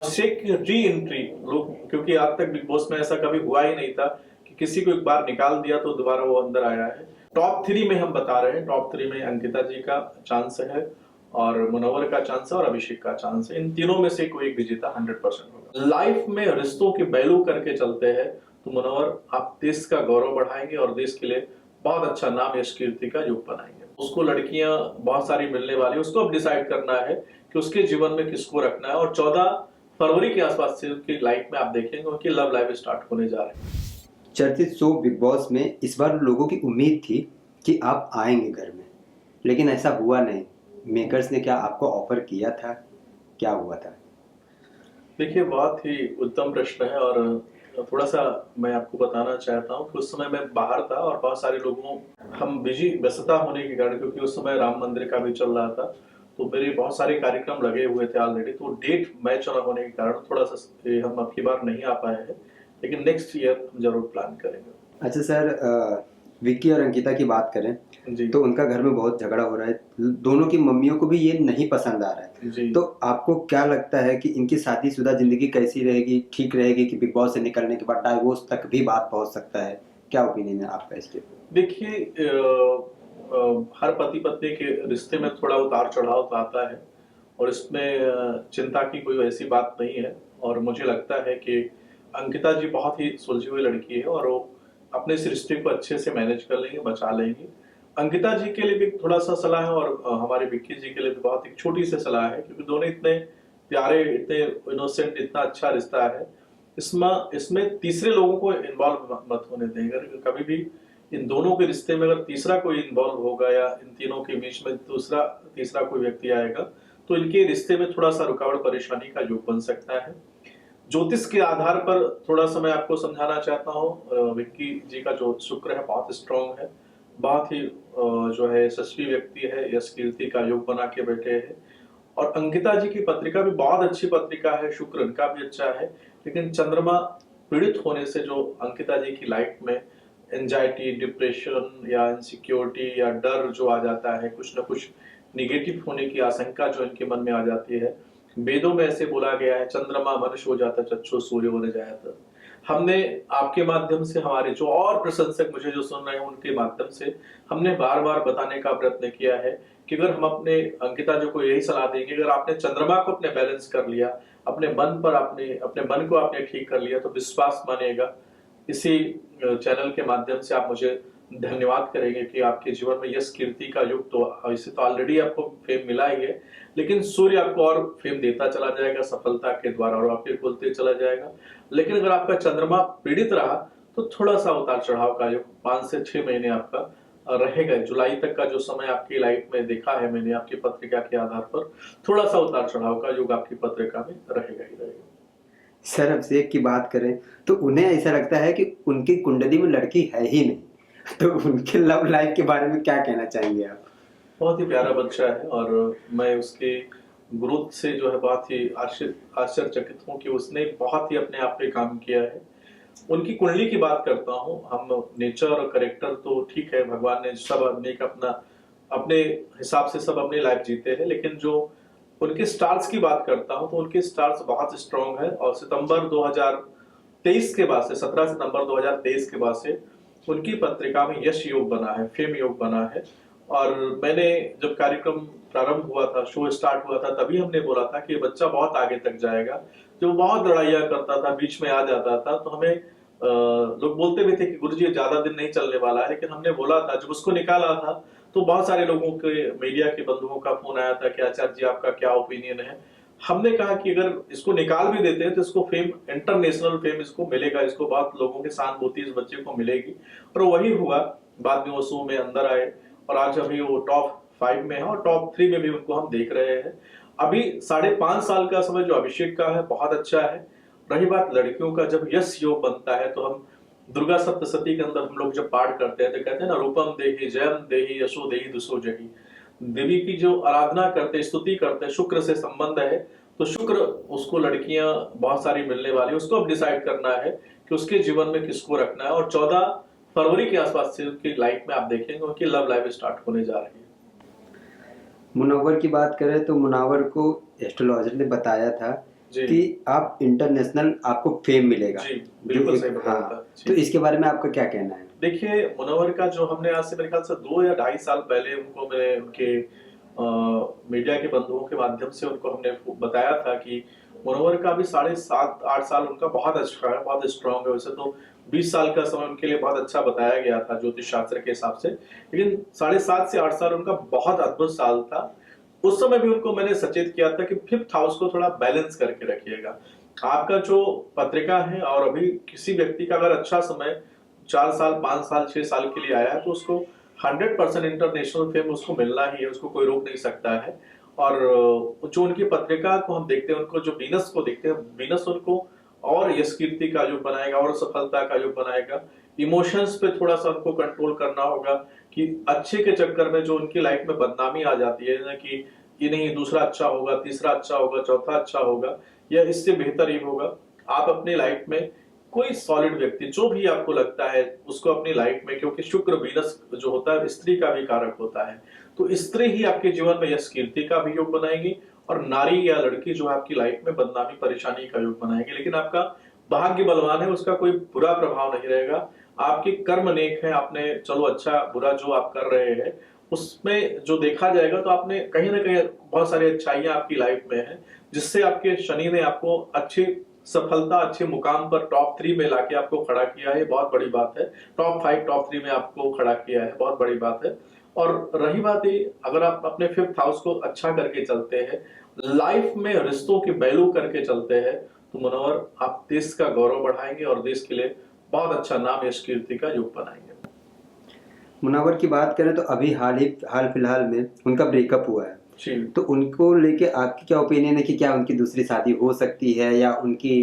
अभिषेक की re entry लोग, क्योंकि आज तक बिग बॉस में ऐसा कभी हुआ ही नहीं था कि किसी को एक बार निकाल दिया तो दोबारा वो अंदर आया है। टॉप 3 में हम बता रहे हैं, टॉप 3 में अंकिता जी का चांस है और मुनव्वर का चांस है और अभिषेक का चांस है। इन तीनों में से कोई एक विजेता 100% होगा। लाइफ में रिश्तों की वैल्यू करके चलते हैं तो मुनव्वर आप देश का गौरव बढ़ाएंगे और देश के लिए बहुत अच्छा नाम यश कीर्ति का योग बनाएंगे। उसको लड़कियां बहुत सारी मिलने वाली, उसको अब डिसाइड करना है कि उसके जीवन में किसको रखना है और 14 फरवरी के आसपास से उनकी लाइफ में आप देखेंगे उनकी लव लाइफ स्टार्ट होने जा रही है। चर्चित शो बिग बॉस में इस बार लोगों की उम्मीद थी कि आप आएंगे घर में, लेकिन ऐसा हुआ नहीं। मेकर्स ने क्या आपको ऑफर किया था? क्या हुआ था? देखिए, बहुत ही उत्तम प्रश्न है और थोड़ा सा मैं आपको बताना चाहता हूँ कि उस समय मैं बाहर था और बहुत सारे लोगों हम बिजी व्यस्तता होने के कारण, क्योंकि उस समय राम मंदिर का भी चल रहा था तो मेरे बहुत सारे कार्यक्रम लगे हुए थे ऑलरेडी, तो डेट मैच ना होने के कारण थोड़ा सा हम अब की बार नहीं आ पाए हैं, लेकिन नेक्स्ट ईयर हम जरूर प्लान करेंगे। अच्छा सर, विक्की और अंकिता की बात करें जी तो उनका घर में बहुत झगड़ा हो रहा है। दोनों की मम्मियों को भी ये नहीं पसंद आ रहा है। जी। तो आपको क्या लगता है कि इनकी शादीशुदा जिंदगी कैसी रहेगी? ठीक रहेगी कि बिग बॉस से निकलने के बाद डाइवोर्स तक भी बात पहुंच सकता है? क्या ओपिनियन है आपका इसके? देखिए, हर पति पत्नी के रिश्ते में थोड़ा उतार चढ़ाव तो आता है और इसमें चिंता की कोई ऐसी बात नहीं है। और मुझे लगता है कि अंकिता जी बहुत ही सुलझी हुई लड़की है और वो अपने इस रिश्ते को अच्छे से मैनेज कर लेंगे, बचा लेंगी। अंकिता जी के लिए भी थोड़ा सा सलाह है और हमारे विक्की जी के लिए भी बहुत एक छोटी सी सलाह है, क्योंकि दोनों इतने प्यारे, इतने इनोसेंट, इतना अच्छा रिश्ता है। इसमें इसमें तीसरे लोगों को इन्वॉल्व मत होने दें। अगर कभी भी इन दोनों के रिश्ते में अगर तीसरा कोई इन्वॉल्व होगा या इन तीनों के बीच में तीसरा कोई व्यक्ति आएगा तो इनके रिश्ते में थोड़ा सा रुकावट परेशानी का योग बन सकता है। ज्योतिष के आधार पर थोड़ा सा मैं आपको समझाना चाहता हूँ, विक्की जी का जो शुक्र है बहुत स्ट्रॉन्ग है, बहुत ही जो है यशस्वी व्यक्ति है, यश कीर्ति का योग बना के बैठे हैं। और अंकिता जी की पत्रिका भी बहुत अच्छी पत्रिका है, शुक्र इनका भी अच्छा है, लेकिन चंद्रमा पीड़ित होने से जो अंकिता जी की लाइफ में एंजाइटी, डिप्रेशन या इनसिक्योरिटी या डर जो आ जाता है, कुछ ना कुछ निगेटिव होने की आशंका जो इनके मन में आ जाती है। वेदों में ऐसे बोला गया है, चंद्रमा मनुष्य हो जाता चक्षु सूर्य होने जाता। हमने आपके माध्यम से, हमारे जो और प्रशंसक मुझे जो सुन रहे हैं उनके माध्यम से हमने बार बार बताने का प्रयत्न किया है कि अगर हम अपने अंकिता जी को यही सलाह देंगे, अगर आपने चंद्रमा को अपने बैलेंस कर लिया, अपने मन पर अपने मन को आपने ठीक कर लिया तो विश्वास मानेगा। इसी चैनल के माध्यम से आप मुझे धन्यवाद करेंगे कि आपके जीवन में यश कीर्ति का युग तो इसे तो ऑलरेडी आपको फेम मिला ही है, लेकिन सूर्य आपको और फेम देता चला जाएगा सफलता के द्वारा और आपके खुलते चला जाएगा। लेकिन अगर आपका चंद्रमा पीड़ित रहा तो थोड़ा सा उतार चढ़ाव का युग 5 से 6 महीने आपका रहेगा। जुलाई तक का जो समय आपकी लाइफ में देखा है मैंने आपकी पत्रिका के आधार पर, थोड़ा सा उतार चढ़ाव का युग आपकी पत्रिका में रहेगा ही रहेगा। सर, अभिषेक की बात करें तो उन्हें ऐसा लगता है कि उनकी कुंडली में लड़की है ही नहीं। तो उनके लव लाइफ के बारे में क्या कहना चाहेंगे आप? बहुत ही प्यारा बच्चा है और मैं उसके ग्रोथ से जो है बहुत ही आश्चर्यचकित हूँ कि उसने बहुत ही अपने आप पे काम किया है। उनकी कुंडली की बात करता हूँ, हम नेचर और करेक्टर तो ठीक है, भगवान ने सब आदमी का अपने हिसाब से सब अपनी लाइफ जीते हैं, लेकिन जो उनके स्टार्स की बात करता हूँ तो उनके स्टार्स बहुत स्ट्रॉन्ग है और सितंबर 2023 के बाद से 17 सितंबर 2023 के बाद से उनकी पत्रिका में यश योग बना है, फेम योग बना है। और मैंने जब कार्यक्रम प्रारंभ हुआ था, शो स्टार्ट हुआ था, तभी हमने बोला था कि ये बच्चा बहुत आगे तक जाएगा। जो बहुत लड़ाइयाँ करता था, बीच में आ जाता था, तो हमें लोग बोलते भी थे कि गुरुजी ज्यादा दिन नहीं चलने वाला है, लेकिन हमने बोला था, जब उसको निकाला था तो बहुत सारे लोगों के, मीडिया के बंधुओं का फोन आया था कि आचार्य जी आपका क्या ओपिनियन है। हमने कहा कि अगर इसको निकाल भी देते हैं तो इसको फेम, इंटरनेशनल फेम इसको मिलेगा, इसको बहुत लोगों की सहानुभूति इस बच्चे को मिलेगी। और वही हुआ, बाद में वो शो में अंदर आए और आज अभी वो टॉप 5 में है और टॉप 3 में भी उनको हम देख रहे हैं। अभी 5.5 साल का समय जो अभिषेक का है बहुत अच्छा है। रही बात लड़कियों का, जब यश योग बनता है तो हम दुर्गा सप्तशती के अंदर हम लोग जब पाठ करते हैं तो कहते हैं ना, रूपम देहि जयम देहि यशो देहि दुसो जहि। देवी की जो आराधना करते, स्तुति करते, शुक्र से संबंध है, तो शुक्र उसको लड़कियां बहुत सारी मिलने वाली, उसको अब डिसाइड करना है कि उसके जीवन में किसको रखना है और 14 फरवरी के आसपास से उनकी लाइफ में आप देखेंगे उनकी लव लाइफ स्टार्ट होने जा रही है। मुनव्वर की बात करें तो मुनव्वर को एस्ट्रोलॉजर ने बताया था जी कि आप इंटरनेशनल आपको फेम मिलेगा, जी, जो बिल्कुल सही एक बताया हाँ, था तो जी। इसके बारे में आपका क्या कहना है? देखिए, मुनव्वर का जो हमने आज से मेरे ख्याल से 2 या ढाई साल पहले उनको मैंने उनके मीडिया के बंधुओं के माध्यम से उनको हमने बताया था कि मुनव्वर का अभी साढ़े 7-8 साल उनका बहुत अच्छा है, बहुत स्ट्रांग है। वैसे तो 20 साल का समय उनके लिए बहुत अच्छा बताया गया था ज्योतिष शास्त्र के हिसाब से, लेकिन साढ़े 7 से 8 साल उनका बहुत अद्भुत साल था। उस समय भी उनको मैंने सचेत किया था कि 5th हाउस को थोड़ा बैलेंस करके रखिएगा। आपका जो पत्रिका है और अभी किसी व्यक्ति का अगर अच्छा समय 4 साल, 5 साल, 6 साल के लिए आया है तो उसको 100% इंटरनेशनल फेम उसको मिलना ही है, उसको कोई रोक नहीं सकता है। और जो उनकी पत्रिका को हम देखते हैं, उनको जो वीनस को देखते हैं, वीनस उनको और यश कीर्ति का युग बनाएगा और सफलता का युग बनाएगा। इमोशंस पे थोड़ा सा उनको कंट्रोल करना होगा कि अच्छे के चक्कर में जो उनकी लाइफ में बदनामी आ जाती है ना, कि ये नहीं दूसरा अच्छा होगा, तीसरा अच्छा होगा, चौथा अच्छा होगा या इससे बेहतर ही होगा। आप अपनी लाइफ में कोई सॉलिड व्यक्ति जो भी आपको लगता है उसको अपनी लाइफ में, क्योंकि शुक्र वीनस जो होता है स्त्री का भी कारक होता है, तो स्त्री ही आपके जीवन में यश कीर्ति का भी योग बनाएगी और नारी या लड़की जो आपकी लाइफ में बदनामी परेशानी का योग बनाएगी। लेकिन आपका भाग्य बलवान है, उसका कोई बुरा प्रभाव नहीं रहेगा। आपके कर्म नेक है, आपने चलो अच्छा बुरा जो आप कर रहे हैं उसमें जो देखा जाएगा तो आपने कहीं ना कहीं बहुत सारी अच्छाइयां आपकी लाइफ में है, जिससे आपके शनि ने आपको अच्छी सफलता, अच्छे मुकाम पर टॉप 3 में लाके आपको खड़ा किया है, बहुत बड़ी बात है। टॉप 5 टॉप 3 में आपको खड़ा किया है, बहुत बड़ी बात है। और रही बात ये, अगर आप अपने 5th हाउस को अच्छा करके चलते हैं, लाइफ में रिश्तों की वैल्यू करके चलते हैं, तो मुनव्वर आप देश का गौरव बढ़ाएंगे और देश के लिए बहुत अच्छा नाम यश कीर्ति का योग बनाएंगे। मुनावर की बात करें तो अभी हाल फिलहाल में उनका ब्रेकअप हुआ है, जी तो उनको लेके आपकी क्या ओपिनियन है कि क्या उनकी दूसरी शादी हो सकती है या उनकी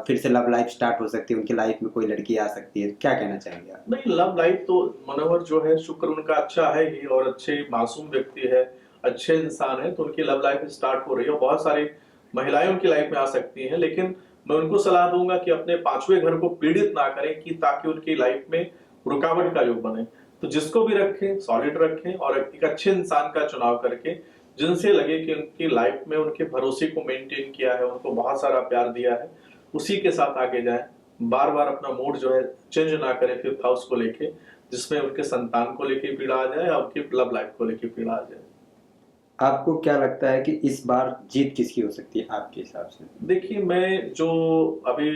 फिर से लव लाइफ स्टार्ट हो सकती है, उनकी लाइफ में कोई लड़की आ सकती है, क्या कहना चाहेंगे आप? नहीं, लव लाइफ तो मनोहर जो है शुक्र उनका अच्छा है ही और अच्छे मासूम व्यक्ति है, अच्छे इंसान है, तो उनकी लव लाइफ स्टार्ट हो रही है और बहुत सारी महिलाएं उनकी लाइफ में आ सकती हैं। लेकिन मैं उनको सलाह दूंगा कि अपने 5वें घर को पीड़ित ना करें, कि ताकि उनकी लाइफ में रुकावट का योग बने। तो जिसको भी रखें सॉलिड रखें और एक अच्छे इंसान का चुनाव करके, जिनसे लगे कि उनकी लाइफ में उनके भरोसे को मेंटेन किया है, उनको बहुत सारा प्यार दिया है, उसी के साथ आगे जाएं। बार बार अपना मूड जो है चेंज ना करें 5th हाउस को लेके, जिसमें उनके संतान को लेके पीड़ा आ जाए या उनकी लव लाइफ को लेके पीड़ा आ जाए। आपको क्या लगता है कि इस बार जीत किसकी हो सकती है आपके हिसाब से? देखिए, मैं जो अभी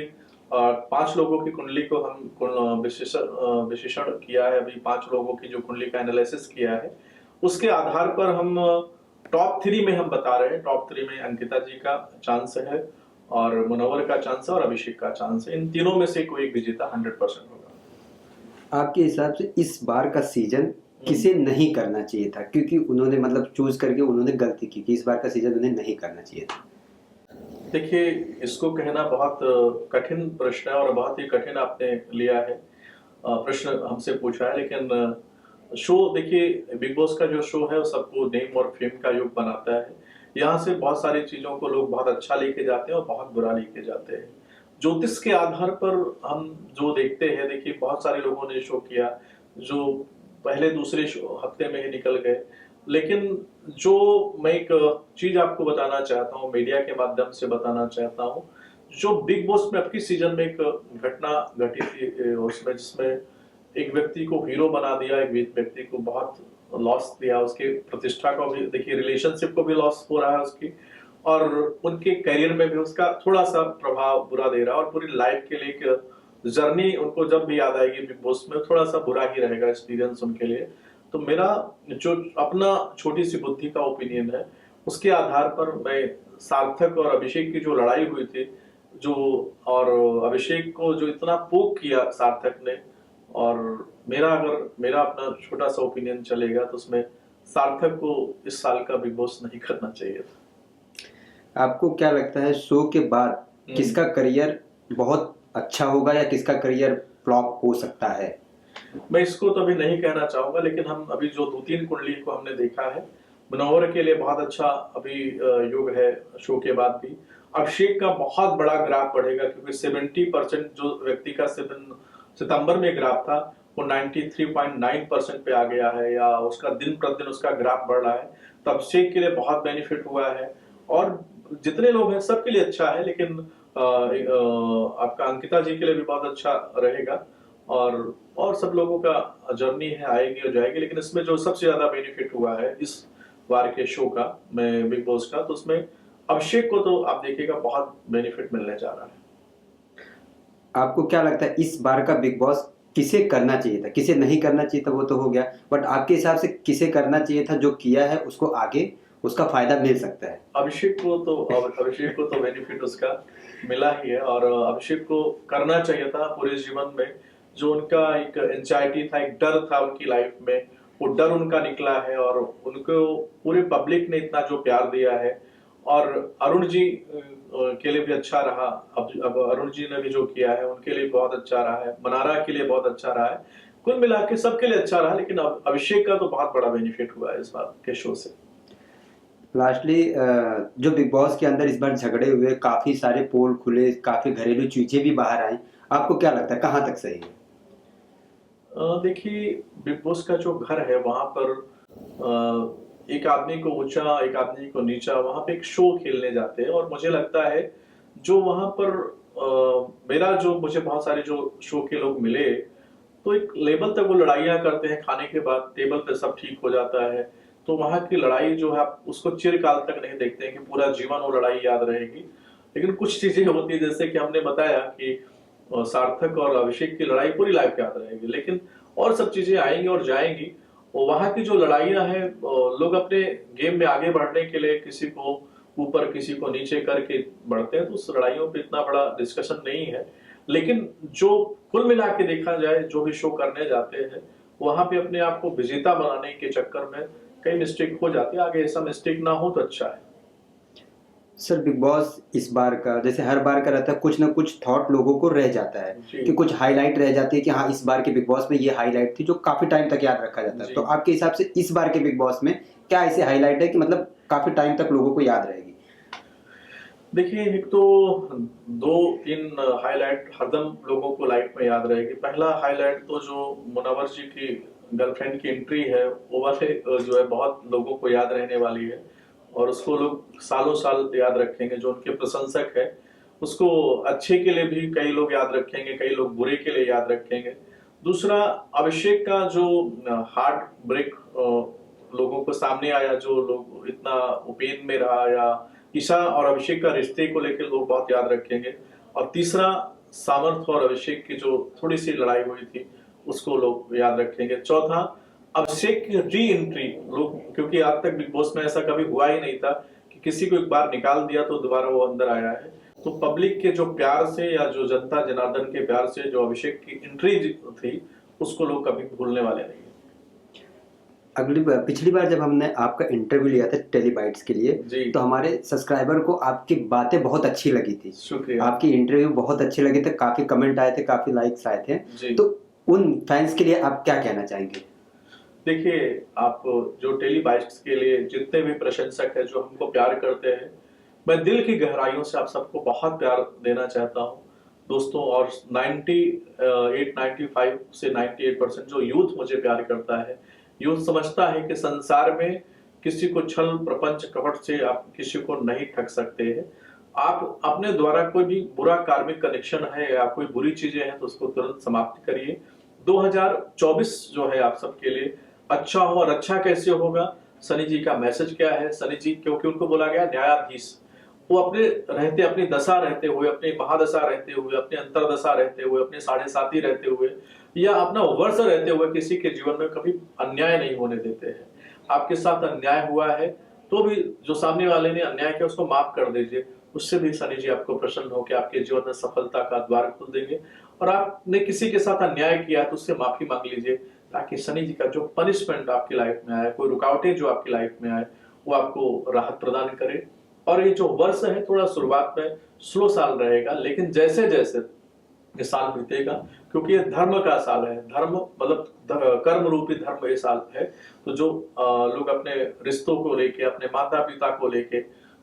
5 लोगों की कुंडली को हम विश्लेषण किया है, अभी 5 लोगों की जो कुंडली का एनालिसिस किया है, उसके आधार पर हम टॉप 3 में हम बता रहे हैं। टॉप 3 में अंकिता जी का चांस है और मुनव्वर का चांस है और अभिषेक का चांस है। इन तीनों में से कोई एक विजेता 100% होगा। आपके हिसाब से इस बार का सीजन किसे नहीं करना चाहिए था, क्योंकि उन्होंने मतलब चूज करके उन्होंने गलती की कि इस बार का सीजन उन्हें नहीं करना चाहिए था? देखिए, इसको कहना बहुत कठिन प्रश्न है और बहुत ही कठिन आपने लिया है, प्रश्न हमसे पूछा है। लेकिन शो देखिए, बिग बॉस का जो शो है वो सबको नेम और फेम का योग बनाता है। यहाँ से बहुत सारी चीजों को लोग बहुत अच्छा लेके जाते हैं और बहुत बुरा लेके जाते हैं। ज्योतिष के आधार पर हम जो देखते हैं, देखिए बहुत सारे लोगों ने शो किया जो पहले दूसरे हफ्ते में ही निकल गए। लेकिन जो मैं एक चीज आपको बताना चाहता हूँ, मीडिया के माध्यम से बताना चाहता हूँ, जो बिग बॉस में अब की सीजन में एक घटना घटी थी उसमें, जिसमें एक व्यक्ति को हीरो बना दिया, एक व्यक्ति को बहुत लॉस दिया, उसके प्रतिष्ठा को भी देखिए, रिलेशनशिप को भी लॉस हो रहा है उसकी, और उनके करियर में भी उसका थोड़ा सा प्रभाव बुरा दे रहा है और पूरी लाइफ के लिए एक जर्नी उनको जब भी याद आएगी बिग बॉस में थोड़ा सा बुरा ही रहेगा एक्सपीरियंस उनके लिए। तो मेरा जो अपना छोटी सी बुद्धि का ओपिनियन है, उसके आधार पर मैं सार्थक और अभिषेक की जो लड़ाई हुई थी, जो और अभिषेक को जो इतना पोक किया सार्थक ने, और मेरा अपना छोटा सा ओपिनियन चलेगा तो उसमें सार्थक को इस साल का बिग बॉस नहीं करना चाहिए था। आपको क्या लगता है शो के बाद किसका करियर बहुत अच्छा होगा या किसका करियर फ्लॉप हो सकता है? मैं इसको तो अभी नहीं कहना चाहूंगा, लेकिन हम अभी जो 2-3 कुंडली को हमने देखा है, मनोहर के लिए बहुत अच्छा अभी योग है शो के बाद भी। अभिषेक का बहुत बड़ा ग्राफ बढ़ेगा, क्योंकि 70% जो व्यक्ति का सितंबर में ग्राफ था वो 93.9% पे आ गया है, या उसका दिन प्रतिदिन उसका ग्राफ बढ़ रहा है, तो अभिषेक के लिए बहुत बेनिफिट हुआ है। और जितने लोग हैं सबके लिए अच्छा है, लेकिन आपका अंकिता जी के लिए भी बहुत अच्छा रहेगा। और सब लोगों का जर्नी है, आएगी और जाएगी, लेकिन इसमें जो सबसे ज्यादा बेनिफिट हुआ है इस बार के शो का, मैं बिग बॉस का, तो उसमें अभिषेक को तो आप देखिएगा बहुत बेनिफिट मिलने जा रहा है। आपको क्या लगता है इस बार का बिग बॉस किसे करना चाहिए था, किसे नहीं करना चाहिए था वो तो हो गया, बट आपके हिसाब से किसे करना चाहिए था, जो किया है उसको आगे उसका फायदा मिल सकता है? अभिषेक को तो बेनिफिट उसका मिला ही है, और अभिषेक को करना चाहिए था पूरे जीवन में। जो उनका एक एंजाइटी था, एक डर था उनकी लाइफ में, वो डर उनका निकला है, और उनको पूरे पब्लिक ने इतना जो प्यार दिया है। और अरुण जी के लिए भी अच्छा रहा। अब अरुण जी ने भी जो किया है उनके लिए बहुत अच्छा रहा है, मनारा के लिए बहुत अच्छा रहा है, कुल मिला के सबके लिए अच्छा रहा। लेकिन अभिषेक का तो बहुत बड़ा बेनिफिट हुआ है इस बार के शो से। लास्टली जो बिग बॉस के अंदर इस बार झगड़े हुए, काफी सारे पोल खुले, काफी घरेलू चीजें भी बाहर आई, आपको क्या लगता है कहाँ तक सही है? देखिए, बिग बॉस का जो घर है वहां पर एक आदमी को ऊंचा, एक आदमी को नीचा, वहां पे एक शो खेलने जाते हैं। और मुझे लगता है जो वहां पर मेरा जो मुझे बहुत सारे जो शो के लोग मिले, तो एक लेवल तक वो लड़ाइयां करते हैं, खाने के बाद टेबल पे सब ठीक हो जाता है। तो वहां की लड़ाई जो है आप उसको चिरकाल तक नहीं देखते हैं कि पूरा जीवन वो लड़ाई याद रहेगी। लेकिन कुछ चीजें होती है, जैसे कि हमने बताया कि सार्थक और अभिषेक की लड़ाई पूरी लाइफ याद रहेगी, लेकिन और सब चीजें आएंगी और जाएंगी। और वहां की जो लड़ाइयां हैं, लोग अपने गेम में आगे बढ़ने के लिए किसी को ऊपर किसी को नीचे करके बढ़ते हैं, तो उस लड़ाइयों पे इतना बड़ा डिस्कशन नहीं है। लेकिन जो कुल मिला के देखा जाए, जो भी शो करने जाते हैं वहां पे अपने आप को विजेता बनाने के चक्कर में कई मिस्टेक हो जाती है। आगे ऐसा मिस्टेक ना हो तो अच्छा है। सर बिग बॉस इस बार का जैसे हर बार का रहता है, कुछ ना कुछ थॉट लोगों को रह जाता है, जी कि कुछ हाईलाइट रह जाती है कि हाँ इस बार के बिग बॉस में ये हाईलाइट थी जो काफी टाइम तक याद रखा जाता है। जी। तो आपके हिसाब से इस बार के बिग बॉस में क्या ऐसे हाईलाइट है कि मतलब काफी टाइम तक लोगों को याद रहेगी? देखिए, एक तो दो तीन हाईलाइट हरदम लोगों को लाइफ में याद रहेगी। पहला हाईलाइट तो जो मुनव्वर जी की गर्लफ्रेंड की एंट्री है, वो वाले जो है बहुत लोगों को याद रहने वाली है, और उसको लोग सालों साल याद रखेंगे। जो उनके प्रशंसक है उसको अच्छे के लिए भी कई लोग याद रखेंगे, कई लोग बुरे के लिए याद रखेंगे। दूसरा, अभिषेक का जो हार्ट ब्रेक लोगों को सामने आया, जो लोग इतना पेन में रहा, या ईशा और अभिषेक का रिश्ते को लेकर लोग बहुत याद रखेंगे। और तीसरा, सामर्थ्य और अभिषेक की जो थोड़ी सी लड़ाई हुई थी उसको लोग याद रखेंगे। चौथा, अभिषेक की री एंट्री लोग, क्योंकि आज तक बिग बॉस में ऐसा कभी हुआ ही नहीं था कि किसी को एक बार निकाल दिया तो दोबारा वो अंदर आया है। तो पब्लिक के जो प्यार से, या जो जनता जनार्दन के प्यार से जो अभिषेक की एंट्री थी, उसको लोग कभी भूलने वाले नहीं। अगली बार, पिछली बार जब हमने आपका इंटरव्यू लिया था टेलीबाइट्स के लिए, जी, तो हमारे सब्सक्राइबर को आपकी बातें बहुत अच्छी लगी थी, शुक्रिया। आपकी इंटरव्यू बहुत अच्छे लगे थे, काफी कमेंट आए थे, काफी लाइक्स आए थे। जी, तो उन फैंस के लिए आप क्या कहना चाहेंगे? देखिए, आप जो टेलीबाइट्स के लिए जितने भी प्रशंसक है जो हमको प्यार करते हैं, मैं दिल की गहराइयों से आप सबको बहुत प्यार देना चाहता हूँ दोस्तों। और 95 से 98% जो यूथ मुझे प्यार करता है, यूथ समझता है कि संसार में किसी को छल प्रपंच कपट से आप किसी को नहीं ठग सकते हैं। आप अपने द्वारा कोई भी बुरा कार्मिक कनेक्शन है या कोई बुरी चीजें हैं तो उसको तुरंत समाप्त करिए। 2024 जो है आप सबके लिए अच्छा हो। और अच्छा कैसे होगा, शनि जी का मैसेज क्या है? शनि जी, क्योंकि उनको बोला गया न्यायाधीश, वो अपने रहते, अपनी दशा रहते हुए, अपनी महादशा रहते हुए, अपनी अंतरदशा रहते हुए, अपने साढ़े साथी रहते हुए, या अपना वर्ष रहते हुए किसी के जीवन में कभी अन्याय नहीं होने देते हैं। आपके साथ अन्याय हुआ है तो भी जो सामने वाले ने अन्याय किया उसको माफ कर दीजिए, उससे भी शनि जी आपको प्रसन्न होकर आपके जीवन में सफलता का द्वार खोल देंगे। और आपने किसी के साथ अन्याय किया तो उससे माफी मांग लीजिए, ताकि शनि जी का जो पनिशमेंट आपकी लाइफ में आए, कोई रुकावटें जो आपकी लाइफ में आए, वो आपको राहत प्रदान करे। और ये जो वर्ष है थोड़ा शुरुआत में स्लो साल रहेगा, लेकिन जैसे जैसे ये साल बीतेगा, क्योंकि ये धर्म का साल है, धर्म मतलब कर्म रूपी धर्म ये साल है। तो जो लोग अपने रिश्तों को लेके, अपने माता पिता को लेके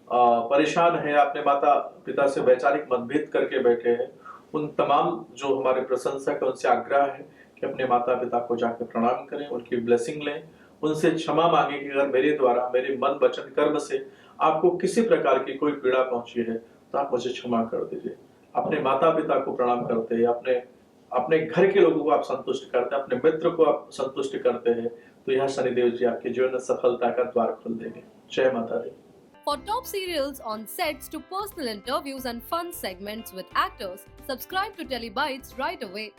परेशान है, अपने माता पिता से वैचारिक मतभेद करके बैठे हैं, उन तमाम जो हमारे प्रशंसक है उनसे आग्रह है कि अपने माता पिता को जाकर प्रणाम करें, उनकी ब्लेसिंग लें, उनसे क्षमा मांगे कि अगर मेरे द्वारा, मेरे मन वचन कर्म से आपको किसी प्रकार की कोई पीड़ा पहुंची है तो आप मुझे क्षमा कर दीजिए। अपने माता पिता को प्रणाम करते हैं, अपने अपने घर के लोगों को आप संतुष्ट करते हैं, अपने मित्र को आप संतुष्ट करते हैं, तो यह शनिदेव जी आपके जीवन में सफलता का द्वार खोल देंगे। जय माता दी। For top serials on sets to personal interviews and fun segments with actors, subscribe to Telebytes right away.